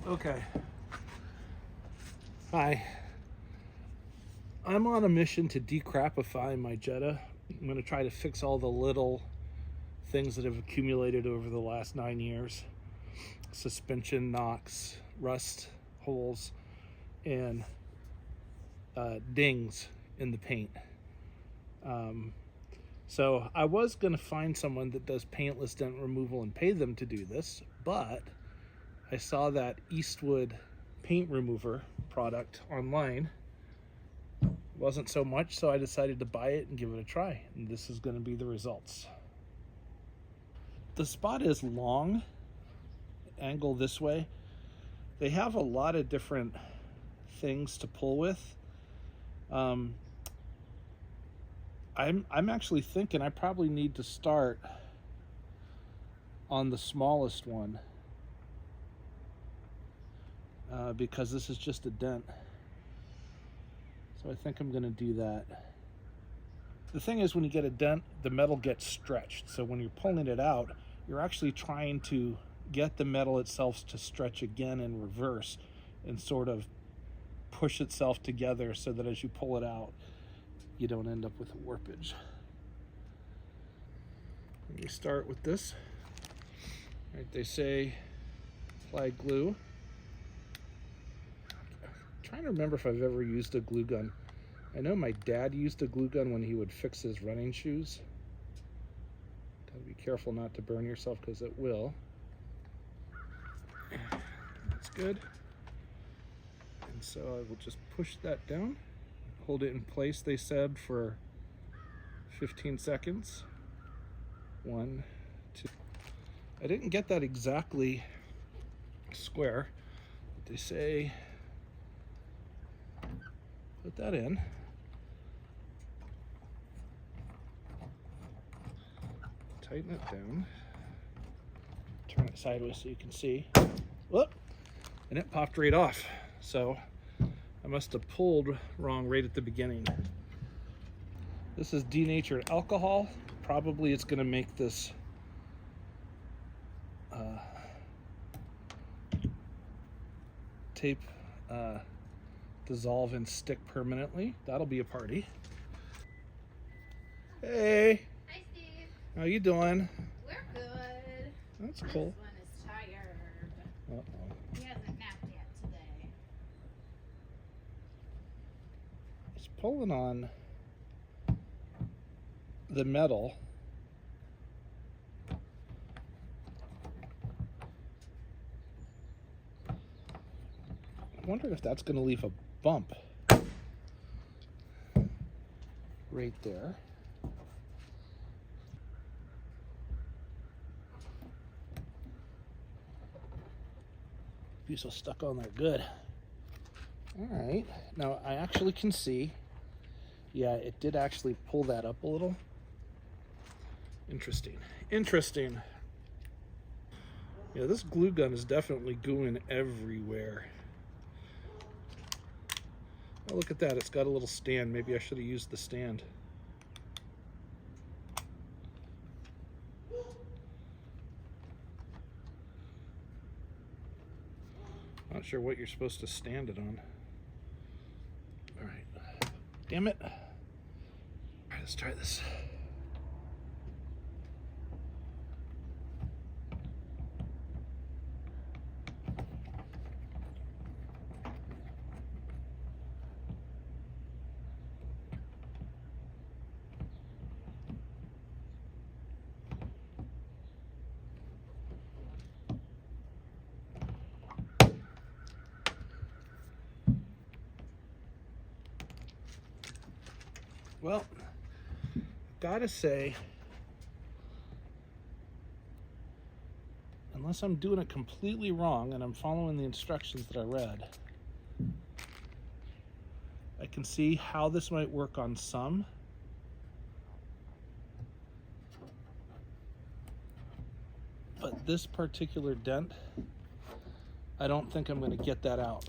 Okay. Hi. I'm on a mission to decrapify my Jetta. I'm going to try to fix all the little things that have accumulated over the last 9 years. Suspension knocks, rust holes, and dings in the paint. So I was going to find someone that does paintless dent removal and pay them to do this, but I saw that Eastwood paint remover product online. Wasn't so much, so I decided to buy it and give it a try, and this is going to be the results. The spot is long, angle this way. They have a lot of different things to pull with. I'm actually thinking I probably need to start on the smallest one because this is just a dent. So I think I'm going to do that. The thing is, when you get a dent, the metal gets stretched. So when you're pulling it out, you're actually trying to get the metal itself to stretch again in reverse and sort of push itself together so that as you pull it out, you don't end up with a warpage. Let me start with this. All right, they say apply glue. I'm trying to remember if I've ever used a glue gun. I know my dad used a glue gun when he would fix his running shoes. Gotta be careful not to burn yourself because it will. That's good. And so I will just push that down, hold it in place, they said, for 15 seconds. 1, 2. I didn't get that exactly square, but they say put that in. Tighten it down. Turn it sideways so you can see. Whoop! And it popped right off. So I must have pulled wrong right at the beginning. This is denatured alcohol. Probably it's going to make this tape dissolve and stick permanently. That'll be a party. Hey. Hi, Steve. How you doing? We're good. That's This cool. one is tired. Uh-oh. He hasn't napped yet today. It's pulling on the metal. I wonder if that's going to leave a bump right there. Be so stuck on there. Good. All right. Now I actually can see. Yeah, it did actually pull that up a little. Interesting. Interesting. Yeah, this glue gun is definitely gooing everywhere. Oh, look at that. It's got a little stand. Maybe I should have used the stand. Not sure what you're supposed to stand it on. All right. Damn it. All right, let's try this. Well, gotta say, unless I'm doing it completely wrong and I'm following the instructions that I read, I can see how this might work on some. But this particular dent, I don't think I'm going to get that out.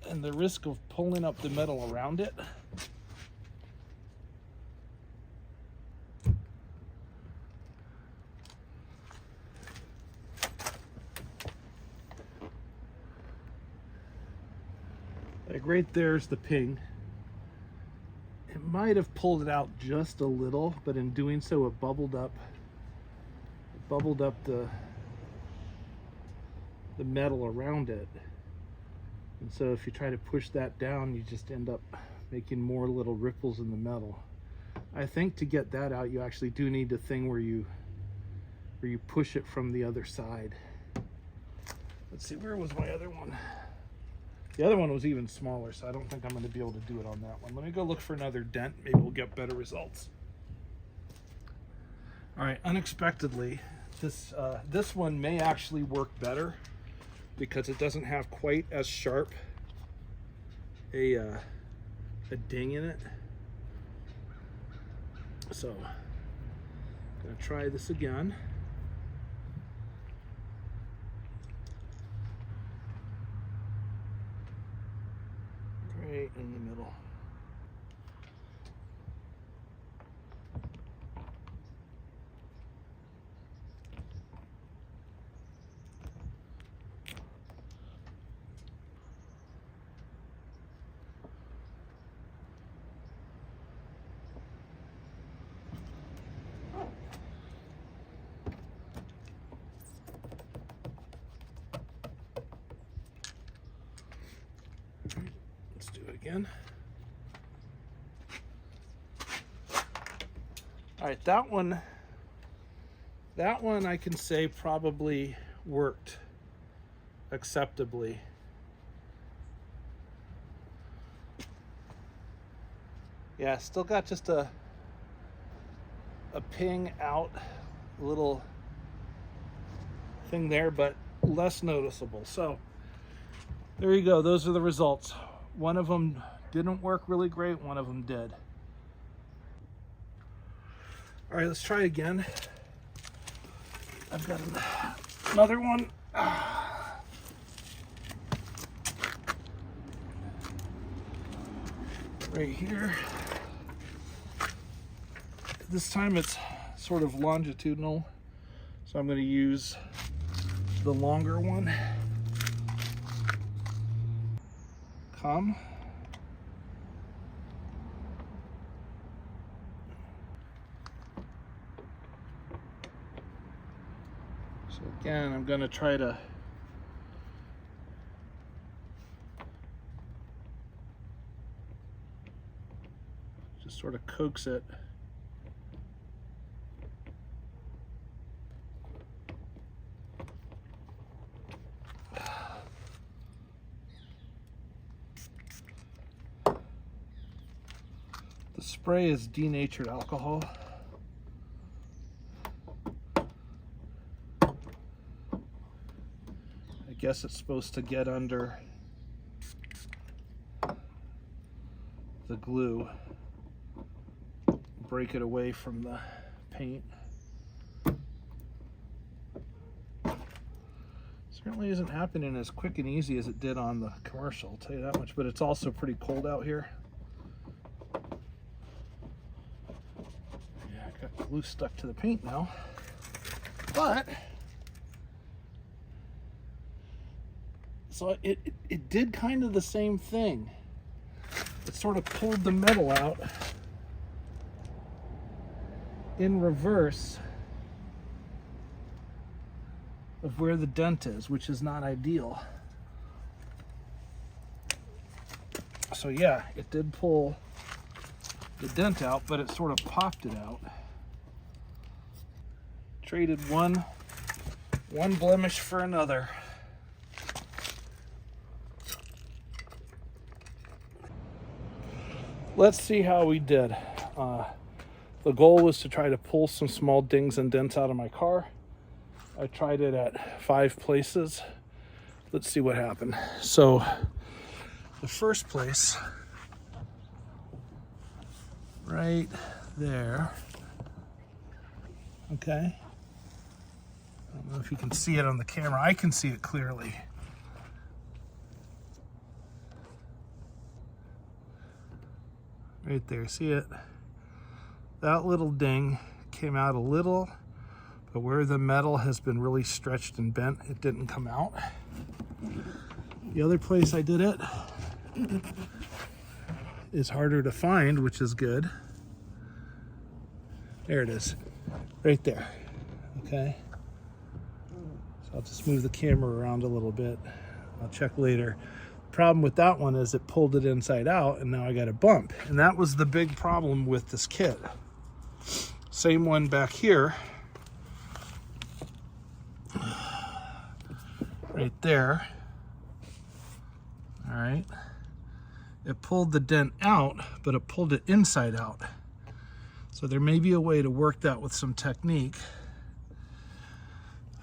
And the risk of pulling up the metal around it right there's the ping. It might have pulled it out just a little, but in doing so it bubbled up the metal around it. And so if you try to push that down, you just end up making more little ripples in the metal. I think to get that out, you actually do need the thing where you push it from the other side. Let's see, where was my other one? The other one was even smaller, so I don't think I'm going to be able to do it on that one. Let me go look for another dent. Maybe we'll get better results. All right, unexpectedly, this one may actually work better because it doesn't have quite as sharp a ding in it. So I'm going to try this again. Right in the middle. Let's do it again. All right, that one I can say probably worked acceptably. Yeah, still got just a ping out, a little thing there, but less noticeable. So there you go. Those are the results. One of them didn't work really great. One of them did. All right, let's try again. I've got another one. Right here. This time it's sort of longitudinal, so I'm going to use the longer one. Come. So again, I'm going to try to just sort of coax it. The spray is denatured alcohol. I guess it's supposed to get under the glue, break it away from the paint. Certainly isn't happening as quick and easy as it did on the commercial, I'll tell you that much, but it's also pretty cold out here. Yeah, I got glue stuck to the paint now, but so it did kind of the same thing. It sort of pulled the metal out in reverse of where the dent is, which is not ideal. So yeah, it did pull the dent out, but it sort of popped it out. Traded one blemish for another. Let's see how we did. The goal was to try to pull some small dings and dents out of my car. I tried it at 5 places. Let's see what happened. So the first place, right there, okay. I don't know if you can see it on the camera. I can see it clearly. Right there, see it? That little ding came out a little, but where the metal has been really stretched and bent, it didn't come out. The other place I did it, is harder to find, which is good. There it is, right there. Okay. So I'll just move the camera around a little bit. I'll check later. Problem with that one is it pulled it inside out, and now I got a bump. And that was the big problem with this kit. Same one back here. Right there. All right. It pulled the dent out, but it pulled it inside out. So there may be a way to work that with some technique.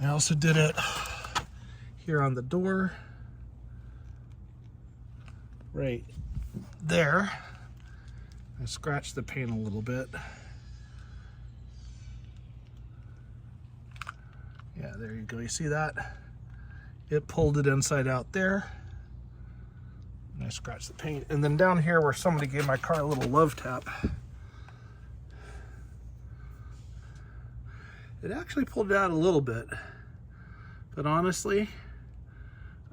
I also did it here on the door. Right there. I scratched the paint a little bit. Yeah, there you go. You see that? It pulled it inside out there. And I scratched the paint. And then down here where somebody gave my car a little love tap, it actually pulled it out a little bit. But honestly,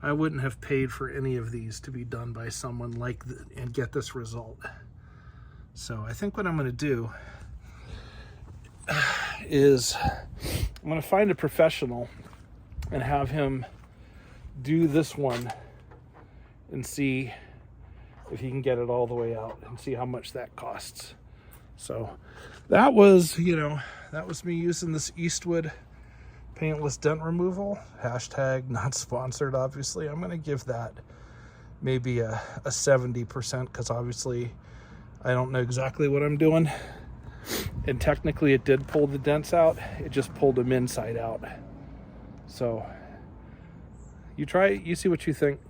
I wouldn't have paid for any of these to be done by someone like and get this result. So I think what I'm going to do is I'm going to find a professional and have him do this one and see if he can get it all the way out and see how much that costs. So that was, that was me using this Eastwood paintless dent removal. Hashtag not sponsored, obviously. I'm going to give that maybe a 70% because obviously I don't know exactly what I'm doing. And technically it did pull the dents out. It just pulled them inside out. So you try it, you see what you think.